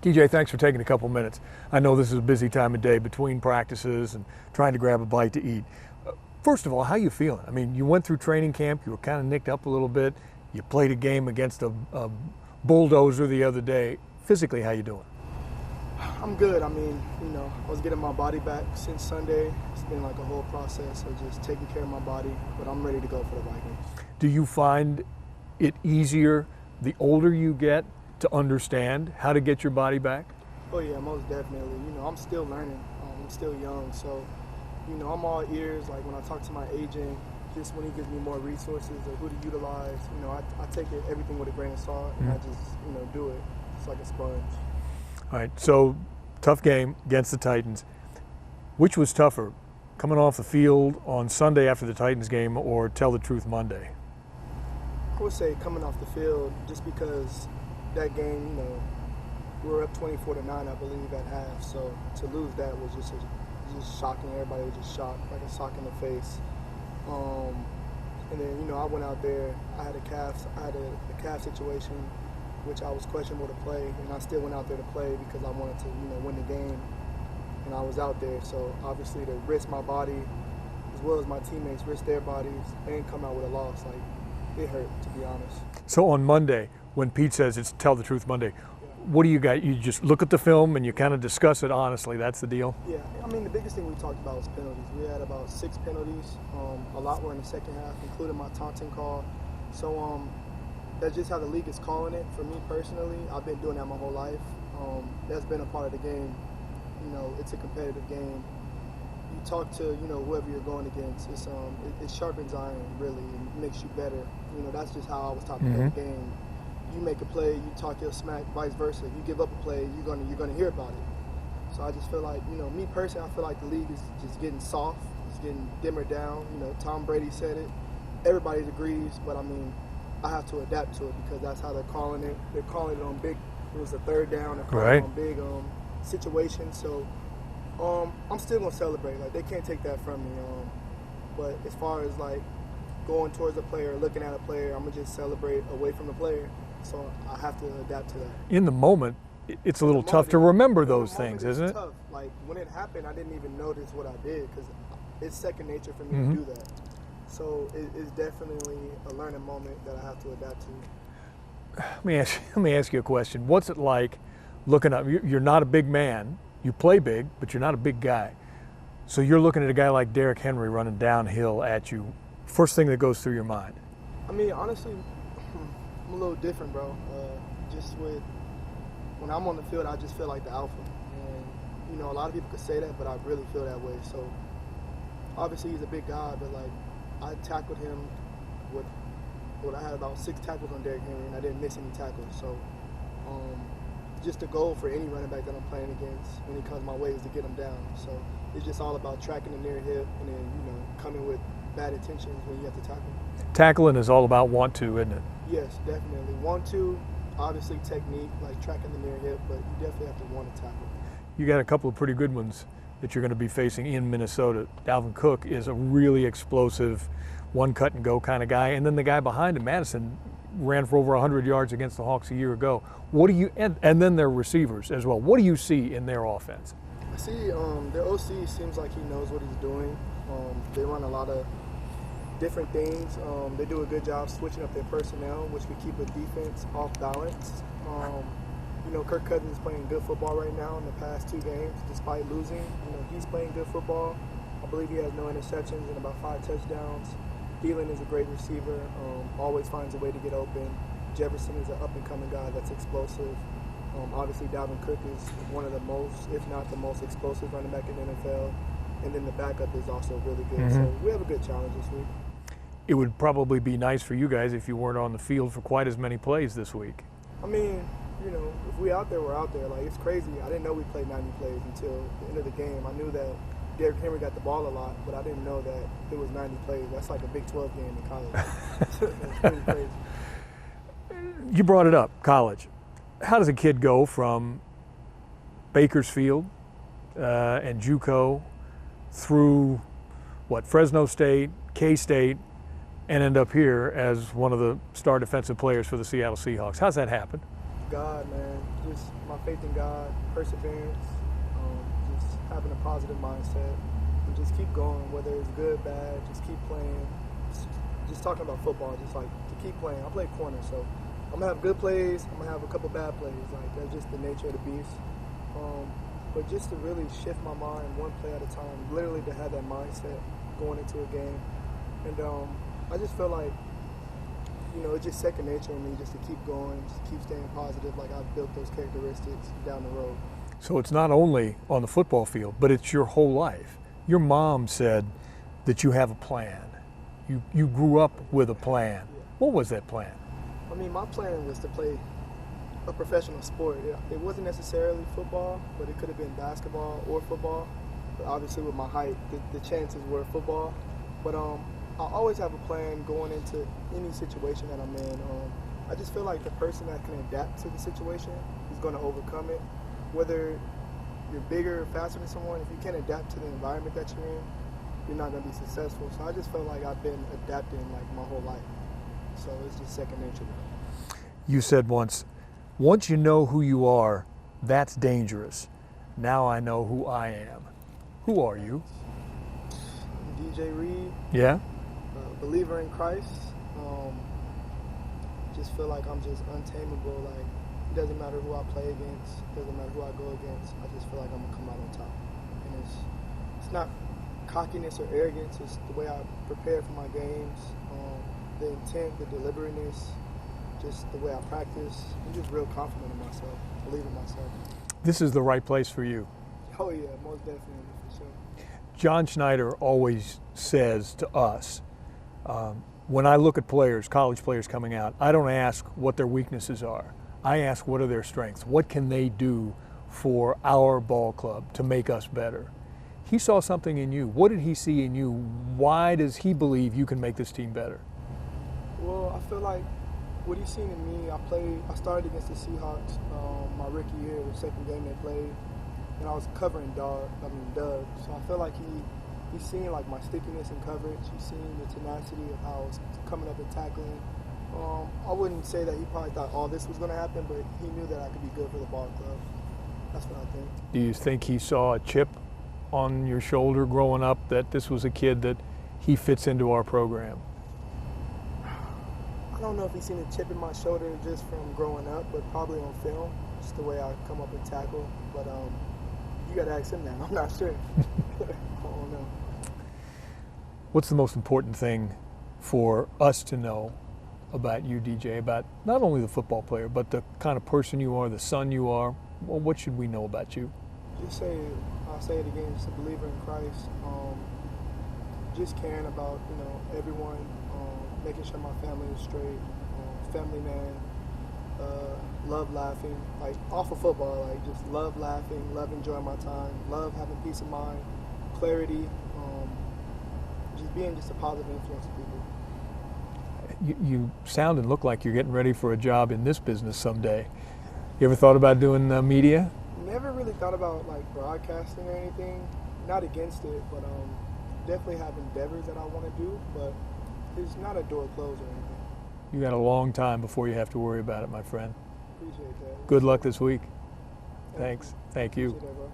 DJ, thanks for taking a couple minutes. I know this is a busy time of day between practices and trying to grab a bite to eat. First of all, how you feeling? I mean, you went through training camp, you were kind of nicked up a little bit, you played a game against a bulldozer the other day. Physically, how you doing? I'm good. I mean, I was getting my body back since Sunday. It's been like a whole process of just taking care of my body, but I'm ready to go for the Vikings. Do you find it easier the older you get to understand how to get your body back? Oh yeah, most definitely. I'm still learning. I'm still young, so I'm all ears. Like when I talk to my agent, just when he gives me more resources of who to utilize, I take everything with a grain of salt, and I just do it. It's like a sponge. All right, so tough game against the Titans. Which was tougher, coming off the field on Sunday after the Titans game or Tell the Truth Monday? I would say coming off the field, just because that game, we were up 24-9, I believe, at half. So to lose that was just shocking. Everybody was just shocked, like a sock in the face. And then, I went out there. I had a calf situation, which I was questionable to play, and I still went out there to play because I wanted to, win the game. And I was out there, so obviously to risk my body, as well as my teammates, risk their bodies, and come out with a loss, it hurt, to be honest. So on Monday, when Pete says it's Tell the Truth Monday, what do you got? You just look at the film and you kind of discuss it honestly. That's the deal? Yeah, I mean, the biggest thing we talked about was penalties. We had about 6 penalties. A lot were in the second half, including my taunting call. So that's just how the league is calling it. For me personally, I've been doing that my whole life. That's been a part of the game. It's a competitive game. You talk to, whoever you're going against. It sharpens iron, really, and makes you better. That's just how I was taught to play the game. You make a play, you talk your smack, vice versa. You give up a play, you're gonna hear about it. So I just feel like, me personally, I feel like the league is just getting soft. It's getting dimmer down. Tom Brady said it. Everybody agrees, but I mean, I have to adapt to it because that's how they're calling it. They're calling it on big. It was a third down. They're calling it on big situations. So I'm still gonna celebrate. Like they can't take that from me. But as far as like going towards a player, looking at a player, I'm gonna just celebrate away from the player. So I have to adapt to that. In the moment, it's a little tough to remember those things, isn't it? Tough. Like when it happened, I didn't even notice what I did because it's second nature for me to do that. So it's definitely a learning moment that I have to adapt to. Let me ask you a question. What's it like looking up? You're not a big man. You play big, but you're not a big guy. So you're looking at a guy like Derrick Henry running downhill at you. First thing that goes through your mind? I mean, honestly, I'm a little different, bro. Just when I'm on the field, I just feel like the alpha. And, a lot of people could say that, but I really feel that way. So obviously he's a big guy, but like I tackled him I had about 6 tackles on Derrick Henry, and I didn't miss any tackles. So just the goal for any running back that I'm playing against when he comes my way is to get him down. So it's just all about tracking the near hip and then, coming with bad intentions when you have to tackle. Tackling is all about want to, isn't it? Yes, definitely. Want to, obviously technique, like tracking the near hip, but you definitely have to want to tackle. You got a couple of pretty good ones that you're going to be facing in Minnesota. Dalvin Cook is a really explosive, one cut and go kind of guy, and then the guy behind him, Madison, ran for over 100 yards against the Hawks a year ago. What do you and then their receivers as well. What do you see in their offense? I see their OC seems like he knows what he's doing. They run a lot of different things. They do a good job switching up their personnel, which could keep a defense off balance. Kirk Cousins is playing good football right now in the past 2 games, despite losing. He's playing good football. I believe he has no interceptions and about 5 touchdowns. Thielen is a great receiver, always finds a way to get open. Jefferson is an up-and-coming guy that's explosive. Obviously, Dalvin Cook is one of the most, if not the most explosive running back in the NFL. And then the backup is also really good. So we have a good challenge this week. It would probably be nice for you guys if you weren't on the field for quite as many plays this week. I mean, if we out there, we're out there. Like, it's crazy. I didn't know we played 90 plays until the end of the game. I knew that Derrick Henry got the ball a lot, but I didn't know that it was 90 plays. That's like a Big 12 game in college. That's pretty crazy. You brought it up, college. How does a kid go from Bakersfield and JUCO through, Fresno State, K-State, and end up here as one of the star defensive players for the Seattle Seahawks? How's that happen? God, man. Just my faith in God, perseverance, just having a positive mindset, and just keep going, whether it's good, bad, just keep playing. Just talking about football, just like to keep playing. I play corner, so I'm gonna have good plays, I'm gonna have a couple bad plays. Like that's just the nature of the beast. But just to really shift my mind one play at a time, literally to have that mindset going into a game. And I just feel like, it's just second nature to me just to keep going, just keep staying positive. Like I've built those characteristics down the road. So it's not only on the football field, but it's your whole life. Your mom said that you have a plan. You grew up with a plan. Yeah. What was that plan? I mean, my plan was to play a professional sport. It wasn't necessarily football, but it could have been basketball or football. But obviously with my height, the chances were football. But I always have a plan going into any situation that I'm in. I just feel like the person that can adapt to the situation is going to overcome it. Whether you're bigger or faster than someone, if you can't adapt to the environment that you're in, you're not going to be successful. So I just felt like I've been adapting like my whole life. So it's just second nature now. You said once you know who you are, that's dangerous. Now I know who I am. Who are you? D.J. Reed. Yeah? Believer in Christ. Just feel like I'm just untamable. Like it doesn't matter who I play against, it doesn't matter who I go against. I just feel like I'm gonna come out on top. And it's not cockiness or arrogance. It's the way I prepare for my games, the intent, the deliberateness, just the way I practice. I'm just real confident in myself, believe in myself. This is the right place for you. Oh yeah, most definitely, for sure. John Schneider always says to us, when I look at players, college players coming out, I don't ask what their weaknesses are. I ask what are their strengths? What can they do for our ball club to make us better? He saw something in you. What did he see in you? Why does he believe you can make this team better? Well, I feel like what he's seen in me, I started against the Seahawks my rookie year, the second game they played, and I was covering Doug. So I feel like he's seen like my stickiness in coverage. He's seen the tenacity of how I was coming up and tackling. I wouldn't say that he probably thought all this was going to happen, but he knew that I could be good for the ball club. That's what I think. Do you think he saw a chip on your shoulder growing up, that this was a kid that he fits into our program? I don't know if he's seen a chip in my shoulder just from growing up, but probably on film, just the way I come up and tackle. But you got to ask him now. I'm not sure. I don't know. What's the most important thing for us to know about you, DJ, about not only the football player, but the kind of person you are, the son you are? Well, what should we know about you? I'll say it again, just a believer in Christ. Just caring about, everyone, making sure my family is straight, family man, love laughing, like off of football, like just love laughing, love enjoying my time, love having peace of mind, clarity, just being just a positive influence to people. You sound and look like you're getting ready for a job in this business someday. You ever thought about doing media? Never really thought about like broadcasting or anything. Not against it, but definitely have endeavors that I want to do, but it's not a door closed or anything. You got a long time before you have to worry about it, my friend. Appreciate that. Good luck this week. Thanks. Thank you. Appreciate that, bro.